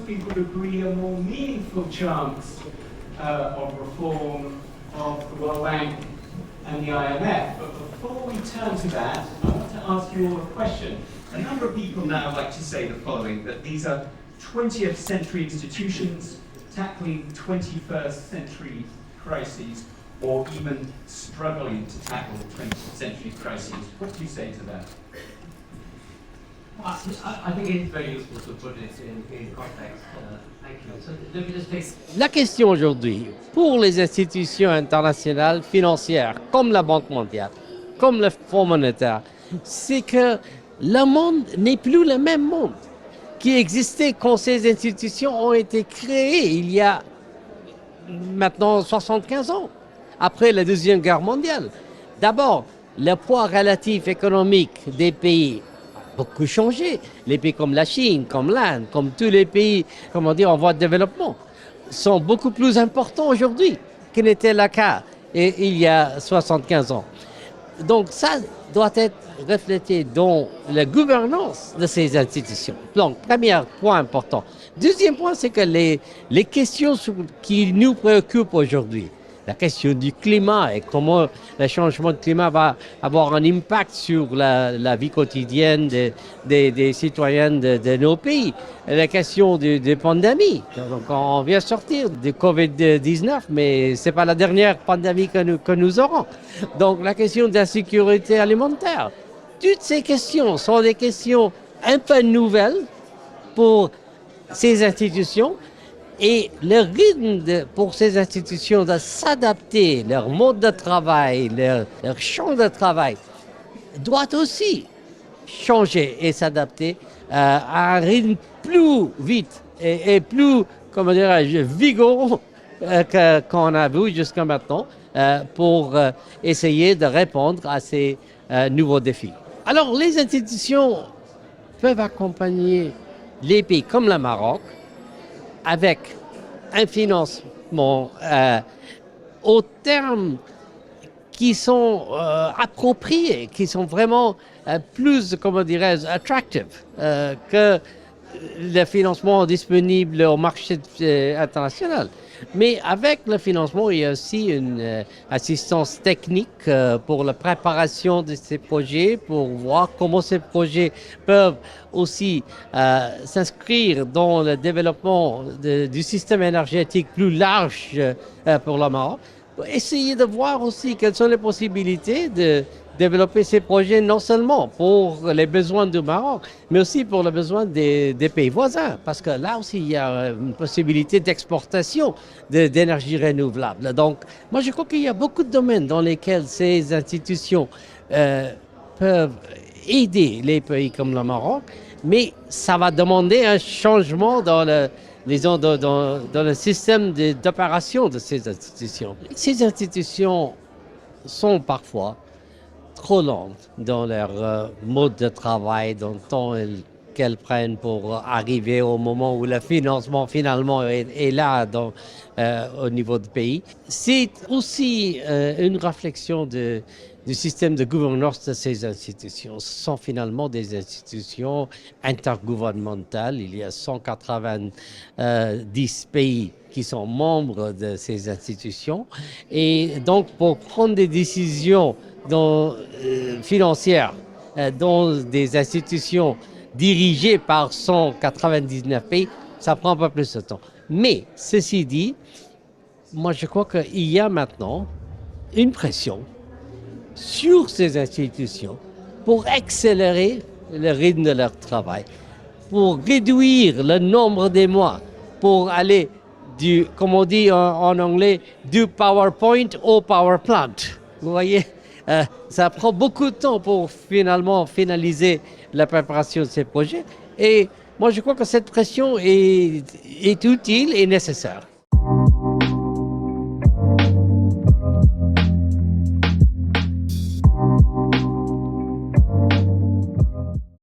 think would agree a more meaningful chance of reform of the World Bank and the IMF. But before we turn to that, I want to ask you all a question. A number of people now like to say the following, that these are 20th century institutions tackling 21st century crises, or even struggling to tackle 20th century crises. What do you say to that? I think it's very useful to put it in context. Thank you. So let me just take... La question aujourd'hui, pour les institutions internationales financières, comme la Banque mondiale, comme le Fonds monétaire, c'est que le monde n'est plus le même monde qui existait quand ces institutions ont été créées il y a maintenant 75 ans, après la Deuxième Guerre mondiale. D'abord, le poids relatif économique des pays a beaucoup changé. Les pays comme la Chine, comme l'Inde, comme tous les pays, comment dire, en voie de développement, sont beaucoup plus importants aujourd'hui qu'il n'était le cas il y a 75 ans. Donc ça doit être reflété dans la gouvernance de ces institutions. Donc, premier point important. Deuxième point, c'est que les questions qui nous préoccupent aujourd'hui, la question du climat et comment le changement de climat va avoir un impact sur la vie quotidienne des citoyens de nos pays. La question des pandémies. Donc, on vient sortir du Covid-19, mais ce n'est pas la dernière pandémie que nous aurons. Donc, la question de la sécurité alimentaire. Toutes ces questions sont des questions un peu nouvelles pour ces institutions. Et le rythme pour ces institutions de s'adapter, leur mode de travail, leur champ de travail, doit aussi changer et s'adapter à un rythme plus vite et plus, comment dirais-je, vigoureux qu'on a vu jusqu'à maintenant pour essayer de répondre à ces nouveaux défis. Alors, les institutions peuvent accompagner les pays comme le Maroc avec un financement aux termes qui sont appropriés, qui sont vraiment plus, comment dirais-je, attractive que le financement disponible au marché international. Mais avec le financement, il y a aussi une assistance technique pour la préparation de ces projets, pour voir comment ces projets peuvent aussi s'inscrire dans le développement du système énergétique plus large pour le Maroc. Essayer de voir aussi quelles sont les possibilités de développer ces projets non seulement pour les besoins du Maroc, mais aussi pour les besoins des pays voisins, parce que là aussi il y a une possibilité d'exportation d'énergie renouvelable. Donc moi je crois qu'il y a beaucoup de domaines dans lesquels ces institutions peuvent aider les pays comme le Maroc, mais ça va demander un changement dans le système d'opération de ces institutions. Ces institutions sont parfois trop lentes dans leur mode de travail, dans le temps qu'elles prennent pour arriver au moment où le financement finalement est là au niveau du pays. C'est aussi une réflexion du système de gouvernance de ces institutions. Ce sont finalement des institutions intergouvernementales. Il y a 190 pays qui sont membres de ces institutions. Et donc, pour prendre des décisions financières dans des institutions dirigées par 199 pays, ça prend un peu plus de temps. Mais, ceci dit, moi je crois qu'il y a maintenant une pression sur ces institutions pour accélérer le rythme de leur travail, pour réduire le nombre des mois, pour aller comme on dit en anglais, du PowerPoint au Power Plant. Vous voyez, ça prend beaucoup de temps pour finalement finaliser la préparation de ces projets. Et moi, je crois que cette pression est utile et nécessaire.